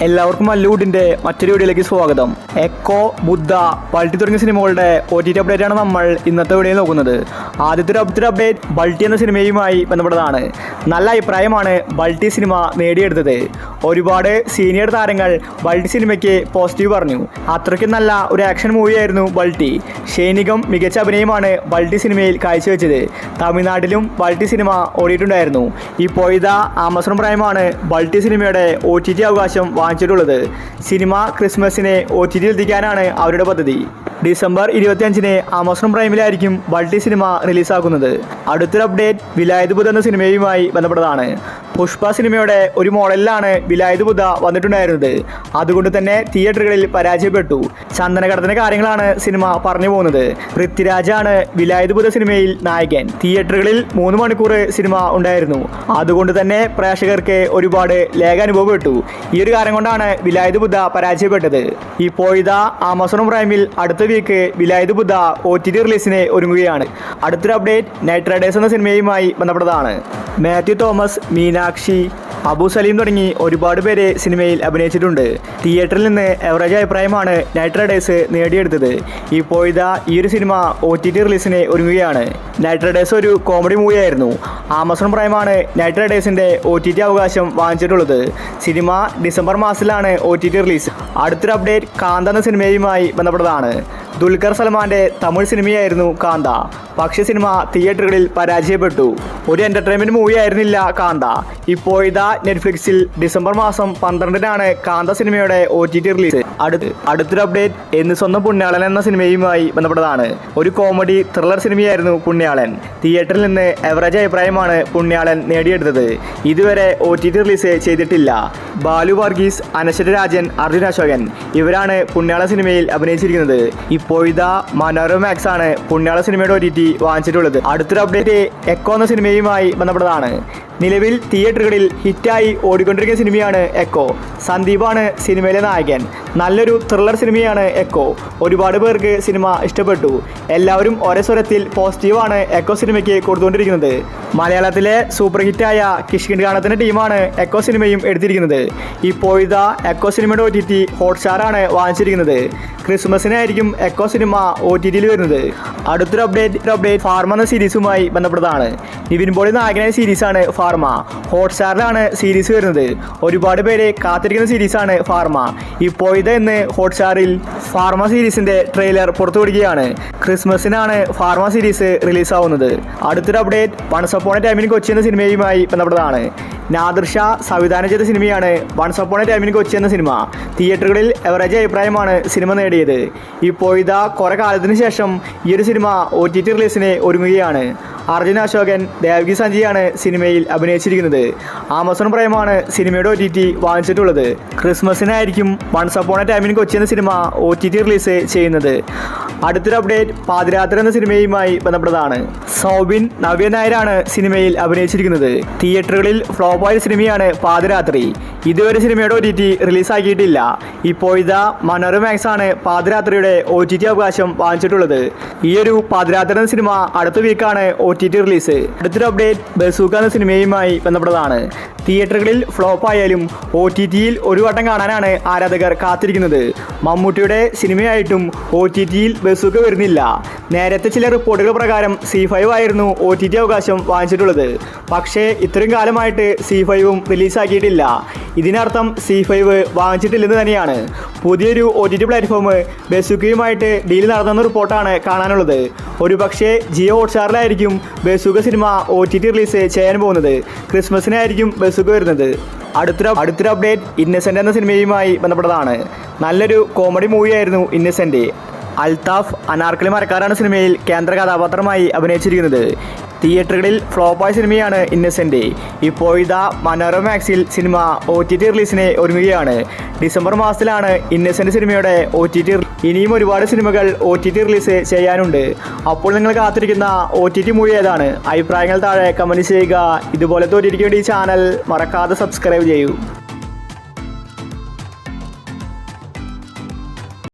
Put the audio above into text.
എല്ലാവർക്കും മല്ലൂഡിൻ്റെ മറ്റൊരു വീഡിയോയിലേക്ക് സ്വാഗതം. എക്കോ, ബുദ്ധ, ബൾട്ടി തുടങ്ങിയ സിനിമകളുടെ OTT അപ്ഡേറ്റ് ആണ് നമ്മൾ ഇന്നത്തെ വീഡിയോയിൽ നോക്കുന്നത്. ആദ്യത്തെ അപ്ഡേറ്റ് ബൾട്ടി എന്ന സിനിമയുമായി ബന്ധപ്പെട്ടതാണ്. നല്ല അഭിപ്രായമാണ് ബൾട്ടി സിനിമ നേടിയെടുത്തത്. ഒരുപാട് സീനിയർ താരങ്ങൾ ബൾട്ടി സിനിമയ്ക്ക് പോസിറ്റീവ് പറഞ്ഞു. അത്രയ്ക്കും നല്ല ഒരു ആക്ഷൻ മൂവിയായിരുന്നു ബൾട്ടി. ഷൈനികം മികച്ച അഭിനയമാണ് ബൾട്ടി സിനിമയിൽ കാഴ്ചവെച്ചത്. തമിഴ്നാട്ടിലും ബൾട്ടി സിനിമ ഓടിയിട്ടുണ്ടായിരുന്നു. ഇപ്പോഴത്തെ ആമസോൺ പ്രൈമാണ് ബൾട്ടി സിനിമയുടെ OTT അവകാശം വാങ്ങിച്ചിട്ടുള്ളത്. സിനിമ ക്രിസ്മസിനെ OTT എത്തിക്കാനാണ് അവരുടെ പദ്ധതി. ഡിസംബർ 25-ന് ആമസോൺ പ്രൈമിലായിരിക്കും ബൾട്ടി സിനിമ റിലീസാക്കുന്നത്. അടുത്തൊരു അപ്ഡേറ്റ് വിലായത് ബുദ്ധ എന്ന സിനിമയുമായി ബന്ധപ്പെട്ടതാണ്. പുഷ്പ സിനിമയുടെ ഒരു മോഡലിലാണ് വിലായത് ബുദ്ധ വന്നിട്ടുണ്ടായിരുന്നത്. അതുകൊണ്ട് തന്നെ തിയേറ്ററുകളിൽ പരാജയപ്പെട്ടു. ചന്ദനകടത്തിന്റെ കാര്യങ്ങളാണ് സിനിമ പറഞ്ഞു പോകുന്നത്. പൃഥ്വിരാജാണ് വിലായത് ബുദ്ധ സിനിമയിൽ നായകൻ. തിയേറ്ററുകളിൽ 3 മണിക്കൂർ സിനിമ ഉണ്ടായിരുന്നു. അതുകൊണ്ട് തന്നെ പ്രേക്ഷകർക്ക് ഒരുപാട് ലേഖ അനുഭവപ്പെട്ടു. ഈ ഒരു കാരണം കൊണ്ടാണ് വിലായത് ബുദ്ധ പരാജയപ്പെട്ടത്. ഇപ്പോഴത്തെ ആമസോൺ പ്രൈമിൽ അടുത്ത വീക്ക് വിലായത് ബുദ്ധ OTT റിലീസിന് ഒരുങ്ങുകയാണ്. അടുത്തൊരു അപ്ഡേറ്റ് നൈറ്റ് റൈഡേഴ്സ് എന്ന സിനിമയുമായി ബന്ധപ്പെട്ടതാണ്. മാത്യു തോമസ്, മീനാക്ഷി, അബു സലീം തുടങ്ങി ഒരുപാട് പേര് സിനിമയിൽ അഭിനയിച്ചിട്ടുണ്ട്. തിയേറ്ററിൽ നിന്ന് എവറേജ് അഭിപ്രായമാണ് നൈറ്റ് റൈഡേഴ്സ് നേടിയെടുത്തത്. ഇപ്പോഴത്തെ ഈ ഒരു സിനിമ OTT റിലീസിന് ഒരുങ്ങുകയാണ്. നൈറ്റ് റൈഡേഴ്സ് ഒരു കോമഡി മൂവിയായിരുന്നു. ആമസോൺ പ്രൈമാണ് നൈറ്റ് റൈഡേഴ്സിൻ്റെ OTT അവകാശം വാങ്ങിച്ചിട്ടുള്ളത്. സിനിമ ഡിസംബർ മാസത്തിലാണ് OTT റിലീസ്. അടുത്തൊരു അപ്ഡേറ്റ് കാന്ത എന്ന സിനിമയുമായി ബന്ധപ്പെട്ടതാണ്. ദുൽഖർ സൽമാൻ്റെ തമിഴ് സിനിമയായിരുന്നു കാന്ത. പക്ഷേ സിനിമ തിയേറ്ററുകളിൽ പരാജയപ്പെട്ടു. ഒരു എൻ്റർടൈൻമെൻറ്റ് മൂവി ആയിരുന്നില്ല കാന്ത. ഇപ്പോഴത്തെ നെറ്റ്ഫ്ലിക്സിൽ ഡിസംബർ മാസം 12-നാണ് കാന്ത സിനിമയുടെ OTT റിലീസ്. അടുത്തൊരു അപ്ഡേറ്റ് എന്ന് സ്വന്തം പുണ്യാളൻ എന്ന സിനിമയുമായി ബന്ധപ്പെട്ടതാണ്. ഒരു കോമഡി ത്രില്ലർ സിനിമയായിരുന്നു പുണ്യാളൻ. തിയേറ്ററിൽ നിന്ന് എവറേജ് അഭിപ്രായമാണ് പുണ്യാളൻ നേടിയെടുത്തത്. ഇതുവരെ OTT റിലീസ് ചെയ്തിട്ടില്ല. ബാലു വർഗീസ്, അനശ്വര രാജൻ, അർജുൻ അശോകൻ ഇവരാണ് പുണ്യാള സിനിമയിൽ അഭിനയിച്ചിരിക്കുന്നത്. ഇപ്പോഴത്തെ മനോരമ മാക്സ് ആണ് പുണ്യാള സിനിമയുടെ OTT വാങ്ങിച്ചിട്ടുള്ളത്. അടുത്തൊരു അപ്ഡേറ്റ് എക്കോ എന്ന സിനിമയുമായി ബന്ധപ്പെട്ടതാണ്. നിലവിൽ തിയേറ്ററുകളിൽ ഹിറ്റായി ഓടിക്കൊണ്ടിരിക്കുന്ന സിനിമയാണ് എക്കോ. സന്ദീപാണ് സിനിമയിലെ നായകൻ. നല്ലൊരു ത്രില്ലർ സിനിമയാണ് എക്കോ. ഒരുപാട് പേർക്ക് സിനിമ ഇഷ്ടപ്പെട്ടു. എല്ലാവരും ഒരേ സ്വരത്തിൽ പോസിറ്റീവാണ് എക്കോ സിനിമയ്ക്ക് കൊടുത്തുകൊണ്ടിരിക്കുന്നത്. മലയാളത്തിലെ സൂപ്പർ ഹിറ്റായ കിഷ്കിണ്ട് കാണത്തിന്റെ ടീമാണ് എക്കോ സിനിമയും എടുത്തിരിക്കുന്നത്. ഇപ്പോഴത്തെ എക്കോ സിനിമയുടെ OTT ഹോട്ട്സ്റ്റാറാണ് വാങ്ങിച്ചിരിക്കുന്നത്. ക്രിസ്മസിനായിരിക്കും എക്കോ സിനിമ OTTയിൽ വരുന്നത്. അടുത്തൊരു അപ്ഡേറ്റ് ഫാർമ എന്ന സീരീസുമായി ബന്ധപ്പെട്ടതാണ്. നിവിൻ പോളി നായകനായ സീരീസാണ് ഫാർമ. ഹോട്ട്സ്റ്റാറിലാണ് സീരീസ് വരുന്നത്. ഒരുപാട് പേര് കാത്തിരിക്കുന്ന സീരീസാണ് ഫാർമ. ഇപ്പോഴത്തെ ഇന്ന് ഹോട്ട്സ്റ്റാറിൽ ഫാർമ സീരീസിന്റെ ട്രെയിലർ പുറത്തുവിടുകയാണ്. ക്രിസ്മസിനാണ് ഫാർമ സീരീസ് റിലീസാവുന്നത്. അടുത്തൊരു update once upon a time in Kochi എന്ന സിനിമയുമായി ബന്ധപ്പെട്ടതാണ്. നാദിർ ഷാ സംവിധാനം ചെയ്ത സിനിമയാണ് once upon a time in Kochi എന്ന സിനിമ. തിയേറ്ററുകളിൽ എവറേജ് അഭിപ്രായമാണ് സിനിമ നേടിയത്. ഇപ്പോഴത്തെ കുറെ കാലത്തിന് ശേഷം ഈ ഒരു സിനിമ OTT റിലീസിന് ഒരുങ്ങുകയാണ്. അർജുൻ അശോകൻ, ദേവകി സഞ്ജയാണ് സിനിമയിൽ അഭിനയിച്ചിരിക്കുന്നത്. ആമസോൺ പ്രൈമാണ് സിനിമയുടെ OTT വാങ്ങിച്ചിട്ടുള്ളത്. ക്രിസ്മസിനായിരിക്കും once upon a time in Kochi എന്ന സിനിമ OTT റിലീസ് ചെയ്യുന്നത്. അടുത്തൊരു അപ്ഡേറ്റ് പാതിരാത്രി എന്ന സിനിമയുമായി ബന്ധപ്പെട്ടതാണ്. സൗബിൻ, നവ്യ നായരാണ് സിനിമയിൽ അഭിനയിച്ചിരിക്കുന്നത്. തിയേറ്ററുകളിൽ ഫ്ലോപ്പായ സിനിമയാണ് പാതിരാത്രി. ഇതുവരെ സിനിമയുടെ OTT റിലീസാക്കിയിട്ടില്ല. ഇപ്പോഴത്തെ മനോരമ മാക്സ് ആണ് പാതിരാത്രിയുടെ OTT അവകാശം വാങ്ങിച്ചിട്ടുള്ളത്. ഈ ഒരു പാതിരാത്രി എന്ന സിനിമ അടുത്ത വീക്കാണ് OTT റിലീസ്. അടുത്തൊരു അപ്ഡേറ്റ് ബസൂക്ക എന്ന സിനിമയുമായി ബന്ധപ്പെട്ടതാണ്. തിയേറ്ററുകളിൽ ഫ്ലോപ്പ് ആയാലും OTTയിൽ ഒരു വട്ടം കാണാനാണ് ആരാധകർ കാത്തിരിക്കുന്നത്. മമ്മൂട്ടിയുടെ സിനിമയായിട്ടും OTTയിൽ ബസൂക്ക വരുന്നില്ല. നേരത്തെ ചില റിപ്പോർട്ടുകൾ പ്രകാരം C5 ആയിരുന്നു OTT അവകാശം വാങ്ങിച്ചിട്ടുള്ളത്. പക്ഷേ ഇത്രയും കാലമായിട്ട് C5ഉം റിലീസാക്കിയിട്ടില്ല. ഇതിനർത്ഥം C5 വാങ്ങിച്ചിട്ടില്ലെന്ന് തന്നെയാണ്. പുതിയൊരു OTT പ്ലാറ്റ്ഫോം ബസൂക്കയുമായിട്ട് ഡീൽ നടത്തുന്ന റിപ്പോർട്ടാണ് കാണാനുള്ളത്. ഒരു പക്ഷേ ജിയോ ഹോട്ട്സ്റ്റാറിലായിരിക്കും ബസൂക്ക സിനിമ OTT റിലീസ് ചെയ്യാൻ പോകുന്നത്. ക്രിസ്മസിനായിരിക്കും ബസൂക്ക വരുന്നത്. അടുത്തൊരു അപ്ഡേറ്റ് ഇന്നസെൻ്റ് എന്ന സിനിമയുമായി ബന്ധപ്പെട്ടതാണ്. നല്ലൊരു കോമഡി മൂവിയായിരുന്നു ഇന്നസെൻ്റ്. അൽത്താഫ് അനാർക്കലി മരക്കാരാണ് സിനിമയിൽ കേന്ദ്ര കഥാപാത്രമായി അഭിനയിച്ചിരിക്കുന്നത്. തിയേറ്ററുകളിൽ ഫ്ലോപ്പായ സിനിമയാണ് ഇന്നസെൻ്റ്. ഇപ്പോഴത്തെ മനോരമ മാക്സിൽ സിനിമ OTT റിലീസിന് ഒരുങ്ങുകയാണ്. ഡിസംബർ മാസത്തിലാണ് ഇന്നസെൻ്റ് സിനിമയുടെ OTT. ഇനിയും ഒരുപാട് സിനിമകൾ OTT റിലീസ് ചെയ്യാനുണ്ട്. അപ്പോൾ നിങ്ങൾ കാത്തിരിക്കുന്ന OTT മൂവി ഏതാണ്? അഭിപ്രായങ്ങൾ താഴെ കമൻറ്റ് ചെയ്യുക. ഇതുപോലത്തെ OTTക്ക് വേണ്ടി ഈ ചാനൽ മറക്കാതെ സബ്സ്ക്രൈബ് ചെയ്യൂ.